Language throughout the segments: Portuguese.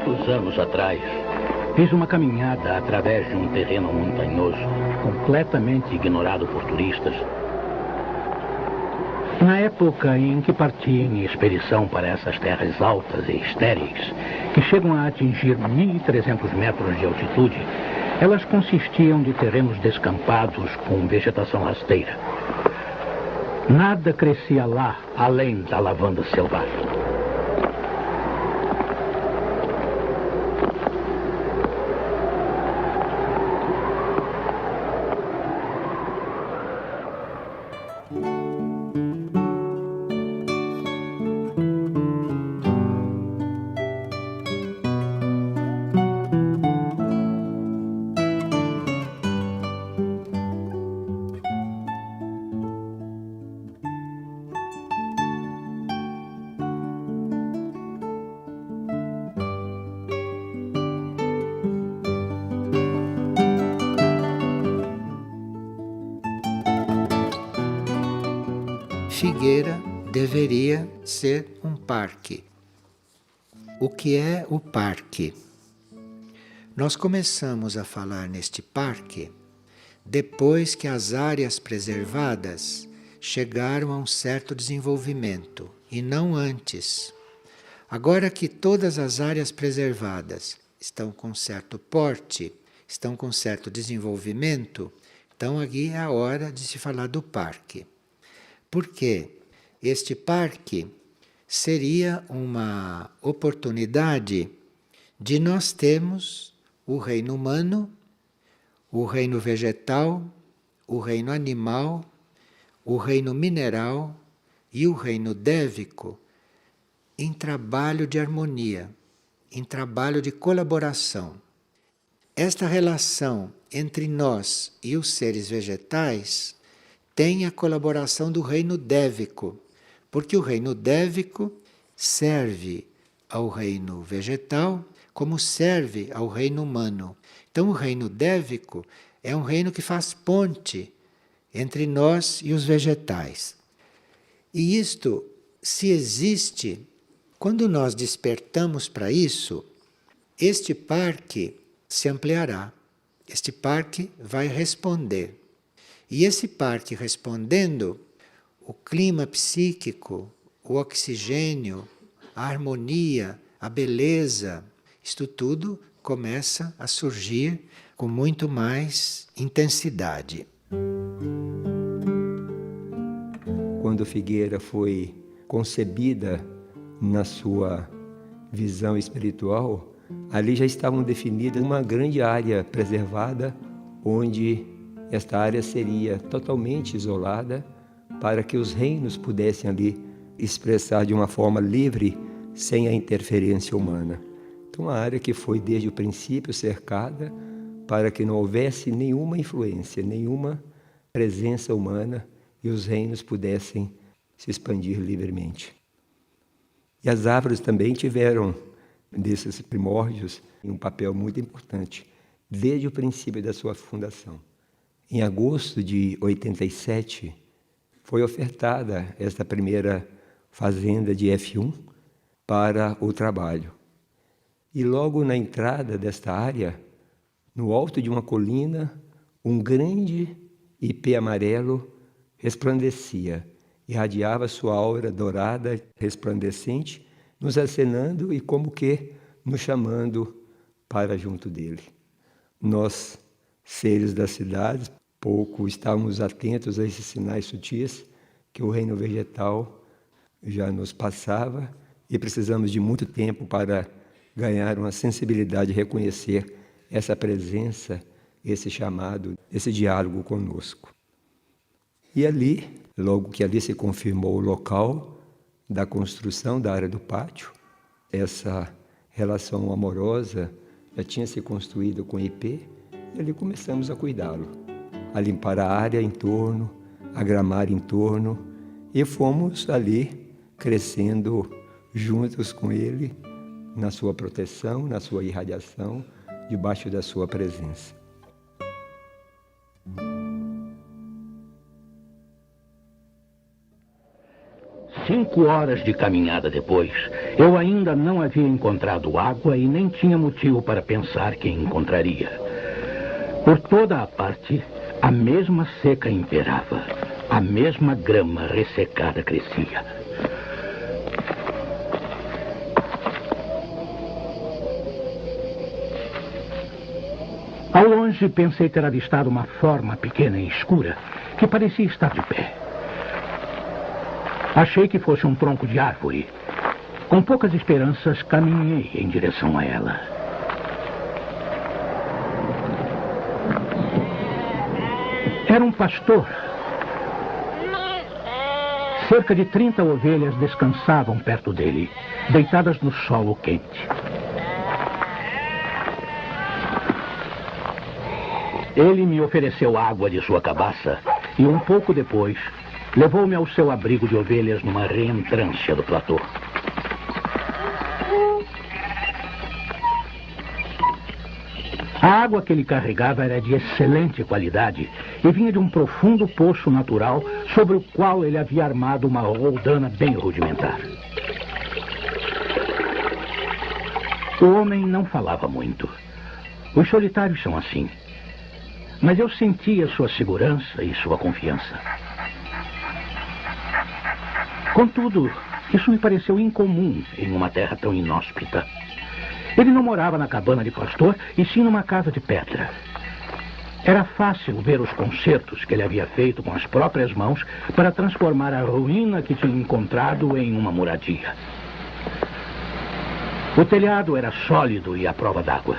muitos anos atrás, fiz uma caminhada através de um terreno montanhoso, completamente ignorado por turistas. Na época em que parti em expedição para essas terras altas e estéreis, que chegam a atingir 1.300 metros de altitude, elas consistiam de terrenos descampados com vegetação rasteira. Nada crescia lá além da lavanda selvagem. Figueira deveria ser um parque. O que é o parque? Nós começamos a falar neste parque depois que as áreas preservadas chegaram a um certo desenvolvimento, e não antes. Agora que todas as áreas preservadas estão com certo porte, estão com certo desenvolvimento, então aqui é a hora de se falar do parque. Porque este parque seria uma oportunidade de nós termos o reino humano, o reino vegetal, o reino animal, o reino mineral e o reino dévico em trabalho de harmonia, em trabalho de colaboração. Esta relação entre nós e os seres vegetais tem a colaboração do reino dévico, porque o reino dévico serve ao reino vegetal como serve ao reino humano. Então o reino dévico é um reino que faz ponte entre nós e os vegetais. E isto, se existe, quando nós despertamos para isso, este parque se ampliará, este parque vai responder. E esse parque respondendo, o clima psíquico, o oxigênio, a harmonia, a beleza, isto tudo começa a surgir com muito mais intensidade. Quando Figueira foi concebida na sua visão espiritual, ali já estavam definidas uma grande área preservada, onde esta área seria totalmente isolada para que os reinos pudessem ali expressar de uma forma livre, sem a interferência humana. Então, uma área que foi desde o princípio cercada para que não houvesse nenhuma influência, nenhuma presença humana e os reinos pudessem se expandir livremente. E as árvores também tiveram, desses primórdios, um papel muito importante, desde o princípio da sua fundação. Em agosto de 87, foi ofertada esta primeira fazenda de F1 para o trabalho. E logo na entrada desta área, no alto de uma colina, um grande ipê amarelo resplandecia, irradiava sua aura dourada, resplandecente, nos acenando e como que nos chamando para junto dele. Nós, seres das cidades, pouco estávamos atentos a esses sinais sutis que o reino vegetal já nos passava e precisamos de muito tempo para ganhar uma sensibilidade, reconhecer essa presença, esse chamado, esse diálogo conosco. E ali, logo que ali se confirmou o local da construção da área do pátio, essa relação amorosa já tinha se construído com o IP, e ali começamos a cuidá-lo, a limpar a área em torno, a gramar em torno, e fomos ali crescendo juntos com ele, na sua proteção, na sua irradiação, debaixo da sua presença. Se 5 horas de caminhada depois, eu ainda não havia encontrado água e nem tinha motivo para pensar que encontraria. Por toda a parte, a mesma seca imperava. A mesma grama ressecada crescia. Ao longe, pensei ter avistado uma forma pequena e escura que parecia estar de pé. Achei que fosse um tronco de árvore. Com poucas esperanças, caminhei em direção a ela. Era um pastor. Cerca de 30 ovelhas descansavam perto dele, deitadas no solo quente. Ele me ofereceu água de sua cabaça e um pouco depois levou-me ao seu abrigo de ovelhas numa reentrância do platô. A água que ele carregava era de excelente qualidade e vinha de um profundo poço natural sobre o qual ele havia armado uma roldana bem rudimentar. O homem não falava muito. Os solitários são assim. Mas eu sentia sua segurança e sua confiança. Contudo, isso me pareceu incomum em uma terra tão inóspita. Ele não morava na cabana de pastor, e sim numa casa de pedra. Era fácil ver os concertos que ele havia feito com as próprias mãos para transformar a ruína que tinha encontrado em uma moradia. O telhado era sólido e à prova d'água.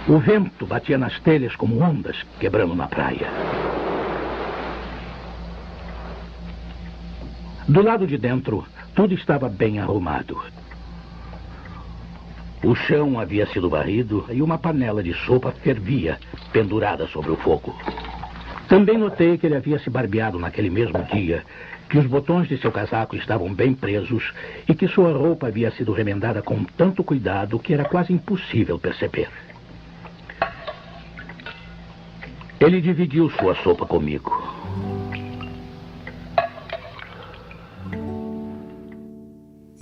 O vento batia nas telhas como ondas quebrando na praia. Do lado de dentro, tudo estava bem arrumado. O chão havia sido varrido e uma panela de sopa fervia, pendurada sobre o fogo. Também notei que ele havia se barbeado naquele mesmo dia, que os botões de seu casaco estavam bem presos e que sua roupa havia sido remendada com tanto cuidado que era quase impossível perceber. Ele dividiu sua sopa comigo.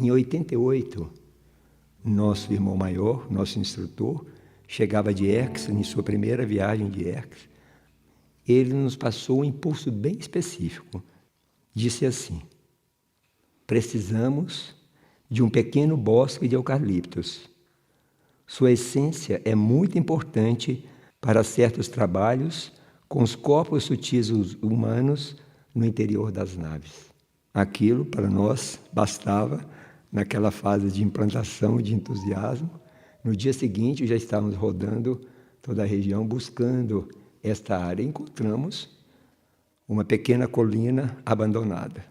Em 88, nosso irmão maior, nosso instrutor, chegava de Aix, em sua primeira viagem de Aix. Ele nos passou um impulso bem específico. Disse assim: precisamos de um pequeno bosque de eucaliptos. Sua essência é muito importante para certos trabalhos com os corpos sutis humanos no interior das naves. Aquilo, para nós, bastava naquela fase de implantação, de entusiasmo. No dia seguinte, já estávamos rodando toda a região buscando esta área. Encontramos uma pequena colina abandonada.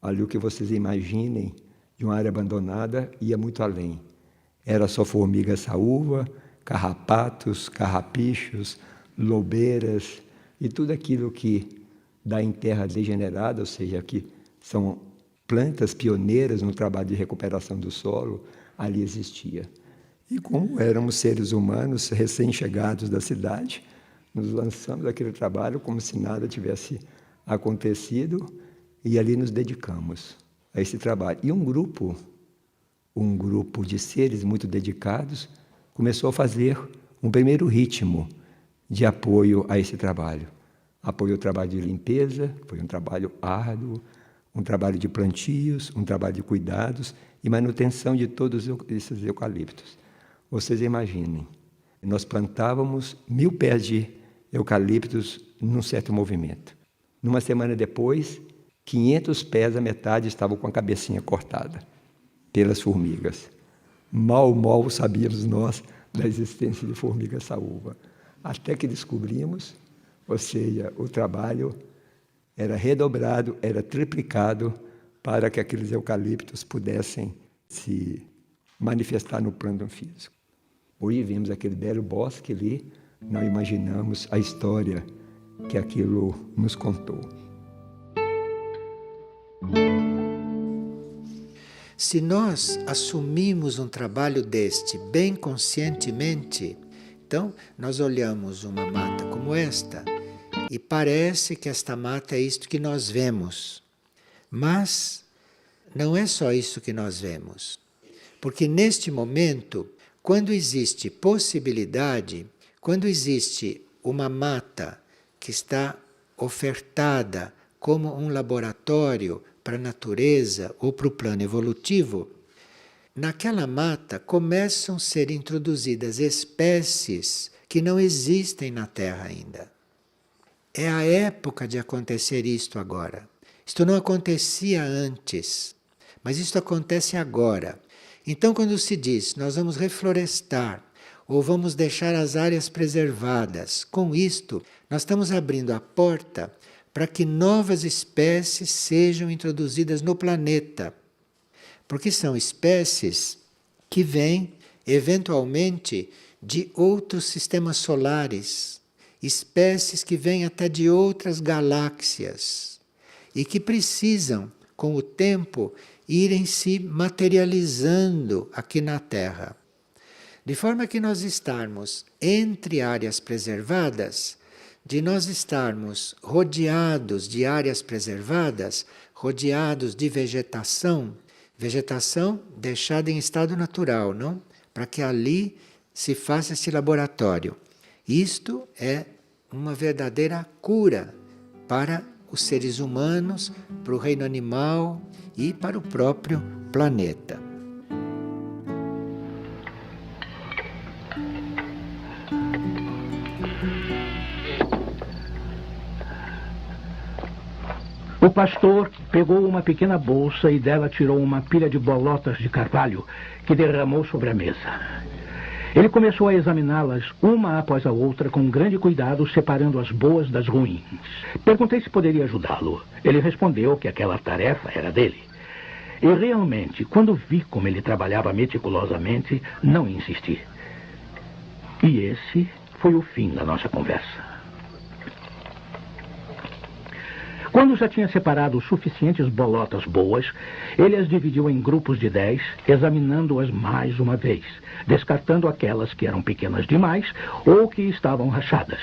Ali, o que vocês imaginem de uma área abandonada ia muito além. Era só formiga saúva, carrapatos, carrapichos, lobeiras e tudo aquilo que dá em terra degenerada, ou seja, que são plantas pioneiras no trabalho de recuperação do solo, ali existia. E como éramos seres humanos recém-chegados da cidade, nos lançamos àquele trabalho como se nada tivesse acontecido e ali nos dedicamos a esse trabalho. E um grupo de seres muito dedicados começou a fazer um primeiro ritmo de apoio a esse trabalho. Apoio ao trabalho de limpeza, foi um trabalho árduo, um trabalho de plantios, um trabalho de cuidados e manutenção de todos esses eucaliptos. Vocês imaginem, nós plantávamos 1000 pés de eucaliptos num certo movimento. Numa semana depois, 500 pés, a metade estavam com a cabecinha cortada pelas formigas. Mal sabíamos nós da existência de formiga saúva. Até que descobrimos, ou seja, o trabalho era redobrado, era triplicado para que aqueles eucaliptos pudessem se manifestar no plano físico. Hoje vimos aquele belo bosque ali, não imaginamos a história que aquilo nos contou. Se nós assumimos um trabalho deste bem conscientemente, então nós olhamos uma mata como esta e parece que esta mata é isto que nós vemos. Mas não é só isso que nós vemos. Porque neste momento, quando existe possibilidade, quando existe uma mata que está ofertada como um laboratório para a natureza ou para o plano evolutivo, naquela mata começam a ser introduzidas espécies que não existem na Terra ainda. É a época de acontecer isto agora. Isto não acontecia antes, mas isto acontece agora. Então, quando se diz, nós vamos reflorestar, ou vamos deixar as áreas preservadas, com isto, nós estamos abrindo a porta para que novas espécies sejam introduzidas no planeta. Porque são espécies que vêm, eventualmente, de outros sistemas solares, espécies que vêm até de outras galáxias e que precisam, com o tempo, irem se materializando aqui na Terra. De forma que nós estarmos entre áreas preservadas, de nós estarmos rodeados de áreas preservadas, rodeados de vegetação, vegetação deixada em estado natural, não? Para que ali se faça esse laboratório. Isto é uma verdadeira cura para os seres humanos, para o reino animal e para o próprio planeta. O pastor pegou uma pequena bolsa e dela tirou uma pilha de bolotas de carvalho que derramou sobre a mesa. Ele começou a examiná-las uma após a outra com grande cuidado, separando as boas das ruins. Perguntei se poderia ajudá-lo. Ele respondeu que aquela tarefa era dele. E realmente, quando vi como ele trabalhava meticulosamente, não insisti. E esse foi o fim da nossa conversa. Quando já tinha separado suficientes bolotas boas, ele as dividiu em grupos de 10, examinando-as mais uma vez, descartando aquelas que eram pequenas demais ou que estavam rachadas.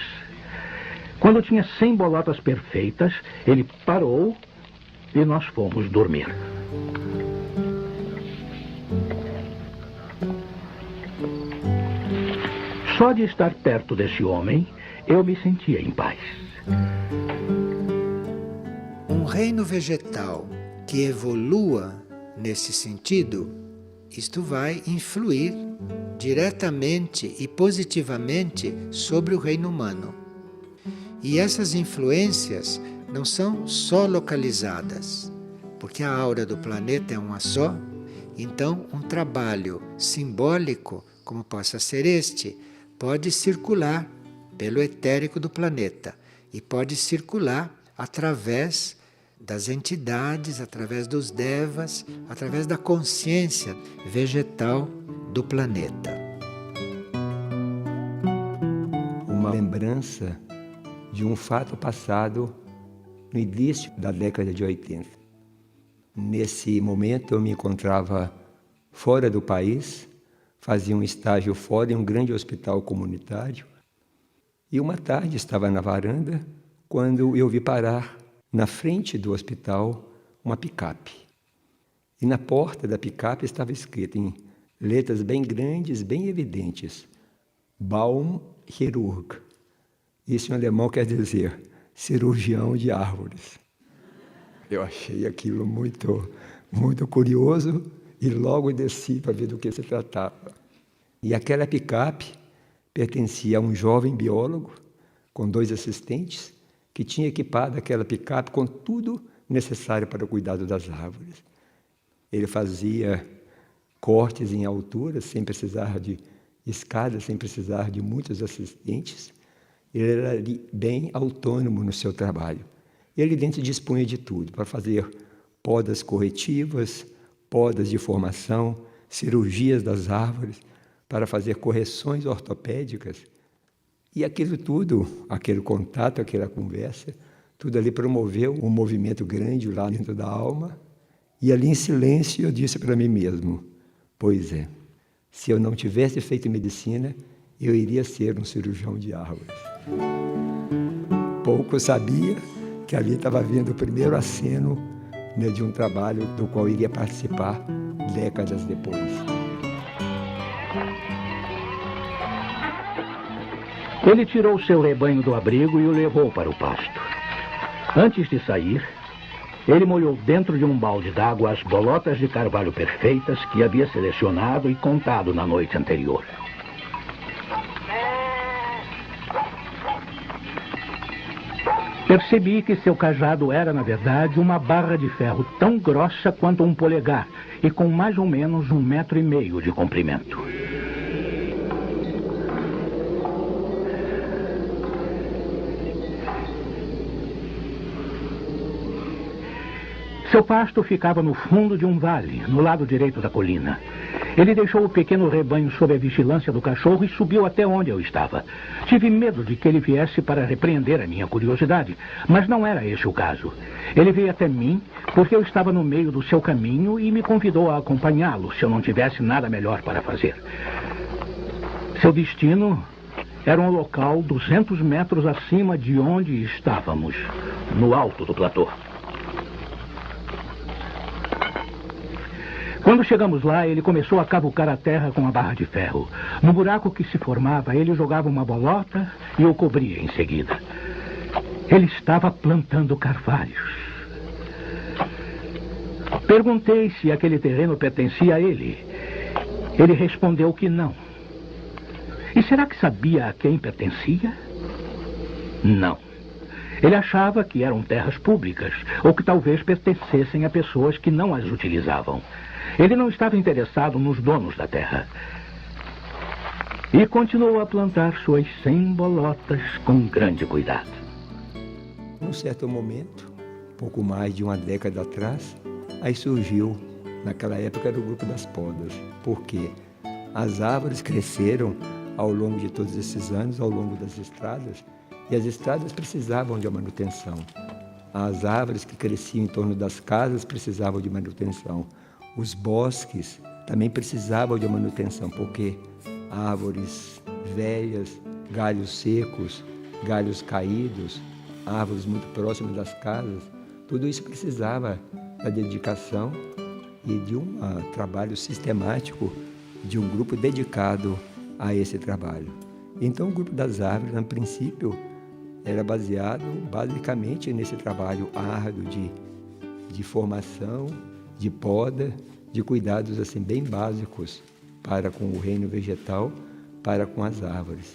Quando tinha 100 bolotas perfeitas, ele parou e nós fomos dormir. Só de estar perto desse homem, eu me sentia em paz. Um reino vegetal que evolua nesse sentido, isto vai influir diretamente e positivamente sobre o reino humano. E essas influências não são só localizadas, porque a aura do planeta é uma só, então um trabalho simbólico, como possa ser este, pode circular pelo etérico do planeta e pode circular através das entidades, através dos devas, através da consciência vegetal do planeta. Uma lembrança de um fato passado no início da década de 80. Nesse momento eu me encontrava fora do país, fazia um estágio fora em um grande hospital comunitário, e uma tarde estava na varanda quando eu vi parar na frente do hospital uma picape. E na porta da picape estava escrito em letras bem grandes, bem evidentes, Baumchirurg. Isso em alemão quer dizer cirurgião de árvores. Eu achei aquilo muito curioso e logo desci para ver do que se tratava. E aquela picape pertencia a um jovem biólogo com 2 assistentes que tinha equipado aquela picape com tudo necessário para o cuidado das árvores. Ele fazia cortes em altura, sem precisar de escadas, sem precisar de muitos assistentes. Ele era bem autônomo no seu trabalho. Ele dentro dispunha de tudo, para fazer podas corretivas, podas de formação, cirurgias das árvores, para fazer correções ortopédicas. E aquilo tudo, aquele contato, aquela conversa, tudo ali promoveu um movimento grande lá dentro da alma. E ali em silêncio eu disse para mim mesmo, pois é, se eu não tivesse feito medicina, eu iria ser um cirurgião de árvores. Pouco sabia que ali estava vendo o primeiro aceno né, de um trabalho do qual iria participar décadas depois. Ele tirou seu rebanho do abrigo e o levou para o pasto. Antes de sair, ele molhou dentro de um balde d'água as bolotas de carvalho perfeitas que havia selecionado e contado na noite anterior. Percebi que seu cajado era, na verdade, uma barra de ferro tão grossa quanto um polegar e com mais ou menos 1,5 metros de comprimento. Seu pasto ficava no fundo de um vale, no lado direito da colina. Ele deixou o pequeno rebanho sob a vigilância do cachorro e subiu até onde eu estava. Tive medo de que ele viesse para repreender a minha curiosidade, mas não era esse o caso. Ele veio até mim porque eu estava no meio do seu caminho e me convidou a acompanhá-lo se eu não tivesse nada melhor para fazer. Seu destino era um local 200 metros acima de onde estávamos, no alto do platô. Quando chegamos lá, ele começou a cavucar a terra com a barra de ferro. No buraco que se formava, ele jogava uma bolota e o cobria em seguida. Ele estava plantando carvalhos. Perguntei se aquele terreno pertencia a ele. Ele respondeu que não. E será que sabia a quem pertencia? Não. Ele achava que eram terras públicas, ou que talvez pertencessem a pessoas que não as utilizavam. Ele não estava interessado nos donos da terra. E continuou a plantar suas 100 bolotas com grande cuidado. Num certo momento, pouco mais de uma década atrás, aí surgiu, naquela época, era o grupo das podas. Por quê? As árvores cresceram ao longo de todos esses anos, ao longo das estradas, e as estradas precisavam de manutenção. As árvores que cresciam em torno das casas precisavam de manutenção. Os bosques também precisavam de manutenção, porque árvores velhas, galhos secos, galhos caídos, árvores muito próximas das casas, tudo isso precisava da dedicação e de um trabalho sistemático de um grupo dedicado a esse trabalho. Então o grupo das árvores, no princípio, era baseado basicamente nesse trabalho árduo de formação, de poda, de cuidados assim bem básicos para com o reino vegetal, para com as árvores.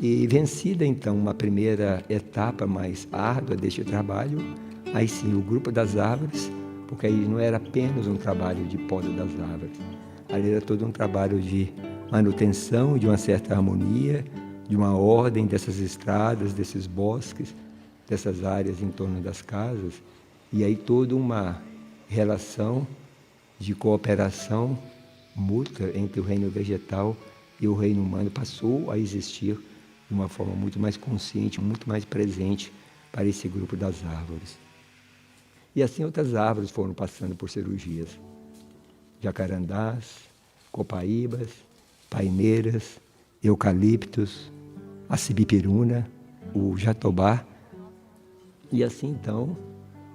E vencida então uma primeira etapa mais árdua deste trabalho, aí sim o grupo das árvores, porque aí não era apenas um trabalho de poda das árvores, ali era todo um trabalho de manutenção, de uma certa harmonia, de uma ordem dessas estradas, desses bosques, dessas áreas em torno das casas, e aí toda uma relação de cooperação mútua entre o reino vegetal e o reino humano passou a existir de uma forma muito mais consciente, muito mais presente para esse grupo das árvores. E assim outras árvores foram passando por cirurgias. Jacarandás, copaíbas, paineiras, eucaliptos, a sibipiruna, o jatobá. E assim então,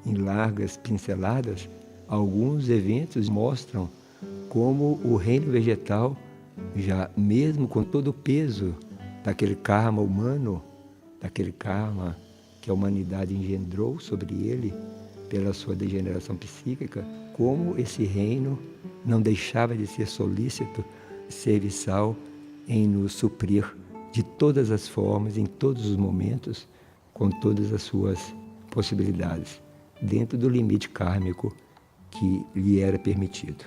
em largas pinceladas, alguns eventos mostram como o reino vegetal, já mesmo com todo o peso daquele karma humano, daquele karma que a humanidade engendrou sobre ele pela sua degeneração psíquica, como esse reino não deixava de ser solícito, serviçal em nos suprir de todas as formas, em todos os momentos, com todas as suas possibilidades, dentro do limite kármico que lhe era permitido.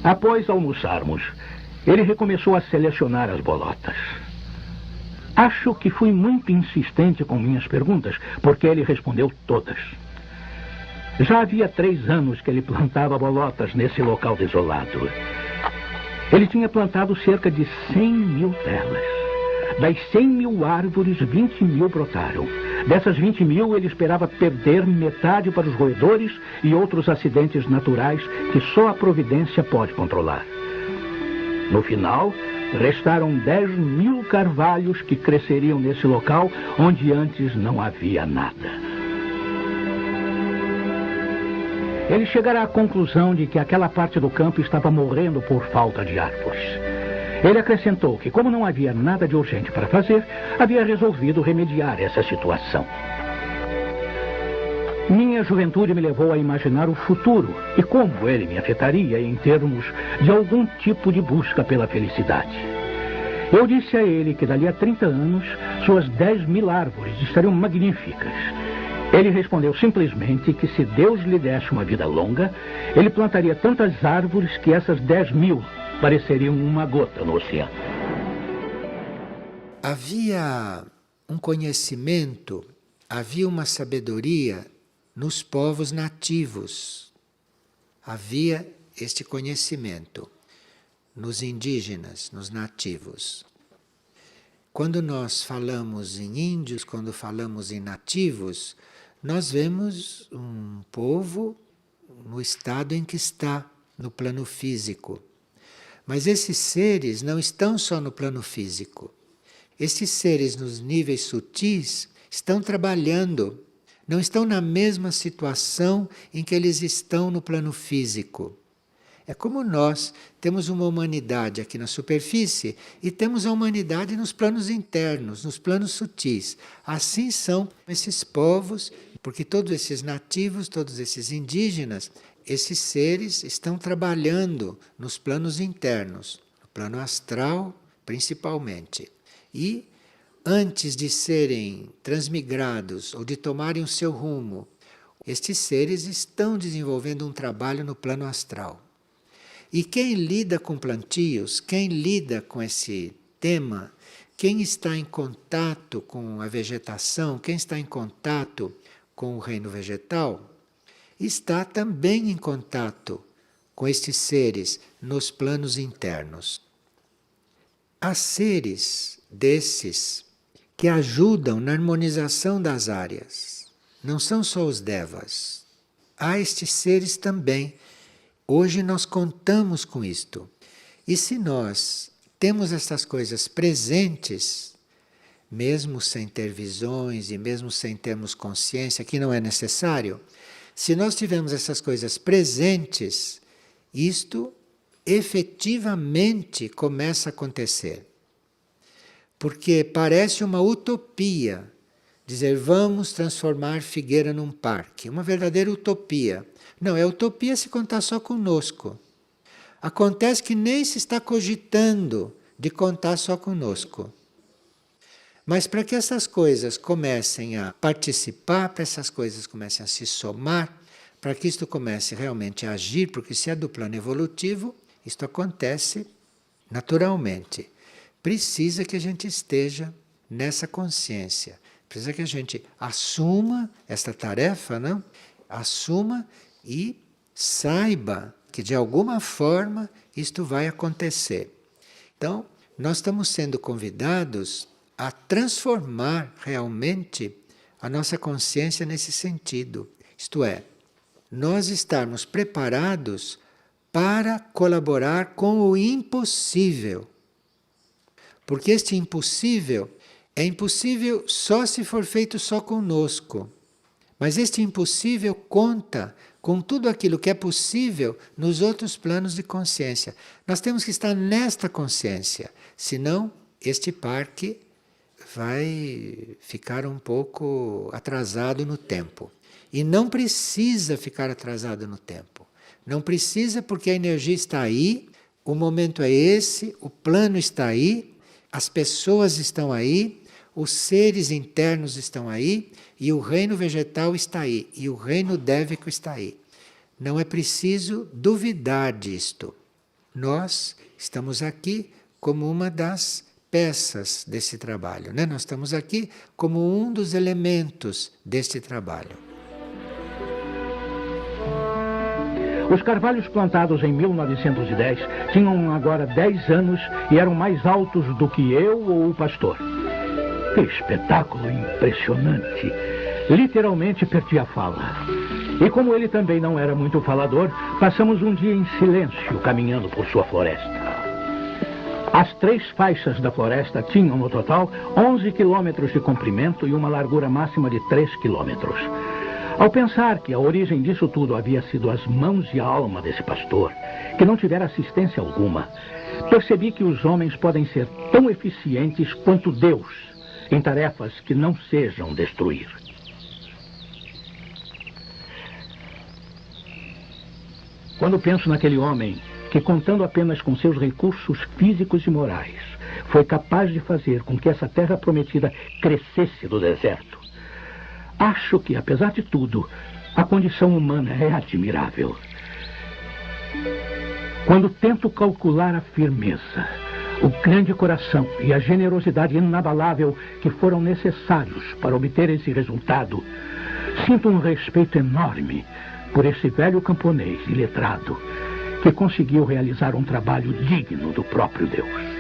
Após almoçarmos, ele recomeçou a selecionar as bolotas. Acho que fui muito insistente com minhas perguntas, porque ele respondeu todas. Já havia 3 anos que ele plantava bolotas nesse local desolado. Ele tinha plantado cerca de 100.000 telas. Das 100.000 árvores, 20.000 brotaram. Dessas 20.000, ele esperava perder metade para os roedores e outros acidentes naturais que só a providência pode controlar. No final, restaram 10.000 carvalhos que cresceriam nesse local onde antes não havia nada. Ele chegará à conclusão de que aquela parte do campo estava morrendo por falta de árvores. Ele acrescentou que, como não havia nada de urgente para fazer, havia resolvido remediar essa situação. Minha juventude me levou a imaginar o futuro e como ele me afetaria em termos de algum tipo de busca pela felicidade. Eu disse a ele que dali a 30 anos suas 10.000 árvores estariam magníficas. Ele respondeu simplesmente que se Deus lhe desse uma vida longa, ele plantaria tantas árvores que essas 10.000 pareceriam uma gota no oceano. Havia um conhecimento, havia uma sabedoria nos povos nativos. Havia este conhecimento nos indígenas, nos nativos. Quando nós falamos em índios, quando falamos em nativos, nós vemos um povo no estado em que está, no plano físico. Mas esses seres não estão só no plano físico. Esses seres nos níveis sutis estão trabalhando. Não estão na mesma situação em que eles estão no plano físico. É como nós temos uma humanidade aqui na superfície e temos a humanidade nos planos internos, nos planos sutis. Assim são esses povos, porque todos esses nativos, todos esses indígenas, esses seres estão trabalhando nos planos internos, no plano astral principalmente. E antes de serem transmigrados ou de tomarem o seu rumo, estes seres estão desenvolvendo um trabalho no plano astral. E quem lida com plantios, quem lida com esse tema, quem está em contato com a vegetação, quem está em contato com o reino vegetal, está também em contato com estes seres nos planos internos. Há seres desses que ajudam na harmonização das áreas. Não são só os devas. Há estes seres também. Hoje nós contamos com isto. E se nós temos essas coisas presentes, mesmo sem ter visões e mesmo sem termos consciência, que não é necessário, se nós tivermos essas coisas presentes, isto efetivamente começa a acontecer. Porque parece uma utopia dizer vamos transformar Figueira num parque. Uma verdadeira utopia. Não, é utopia se contar só conosco. Acontece que nem se está cogitando de contar só conosco. Mas para que essas coisas comecem a participar, para essas coisas comecem a se somar, para que isto comece realmente a agir, porque se é do plano evolutivo, isto acontece naturalmente. Precisa que a gente esteja nessa consciência. Precisa que a gente assuma esta tarefa, não? Assuma e saiba que de alguma forma isto vai acontecer. Então, nós estamos sendo convidados a transformar realmente a nossa consciência nesse sentido. Isto é, nós estarmos preparados para colaborar com o impossível. Porque este impossível é impossível só se for feito só conosco. Mas este impossível conta com tudo aquilo que é possível nos outros planos de consciência. Nós temos que estar nesta consciência, senão este parque vai ficar um pouco atrasado no tempo. E não precisa ficar atrasado no tempo. Não precisa, porque a energia está aí, o momento é esse, o plano está aí, as pessoas estão aí, os seres internos estão aí, e o reino vegetal está aí, e o reino dévico está aí. Não é preciso duvidar disto. Nós estamos aqui como uma das peças desse trabalho, né? Nós estamos aqui como um dos elementos deste trabalho. Os carvalhos plantados em 1910 tinham agora 10 anos e eram mais altos do que eu ou o pastor. Que espetáculo impressionante! Literalmente perdi a fala. E como ele também não era muito falador, passamos um dia em silêncio caminhando por sua floresta. As 3 faixas da floresta tinham, no total, 11 quilômetros de comprimento e uma largura máxima de 3 quilômetros. Ao pensar que a origem disso tudo havia sido as mãos e a alma desse pastor, que não tivera assistência alguma, percebi que os homens podem ser tão eficientes quanto Deus em tarefas que não sejam destruir. Quando penso naquele homem que, contando apenas com seus recursos físicos e morais, foi capaz de fazer com que essa terra prometida crescesse do deserto, acho que, apesar de tudo, a condição humana é admirável. Quando tento calcular a firmeza, o grande coração e a generosidade inabalável que foram necessários para obter esse resultado, sinto um respeito enorme por esse velho camponês iletrado que conseguiu realizar um trabalho digno do próprio Deus.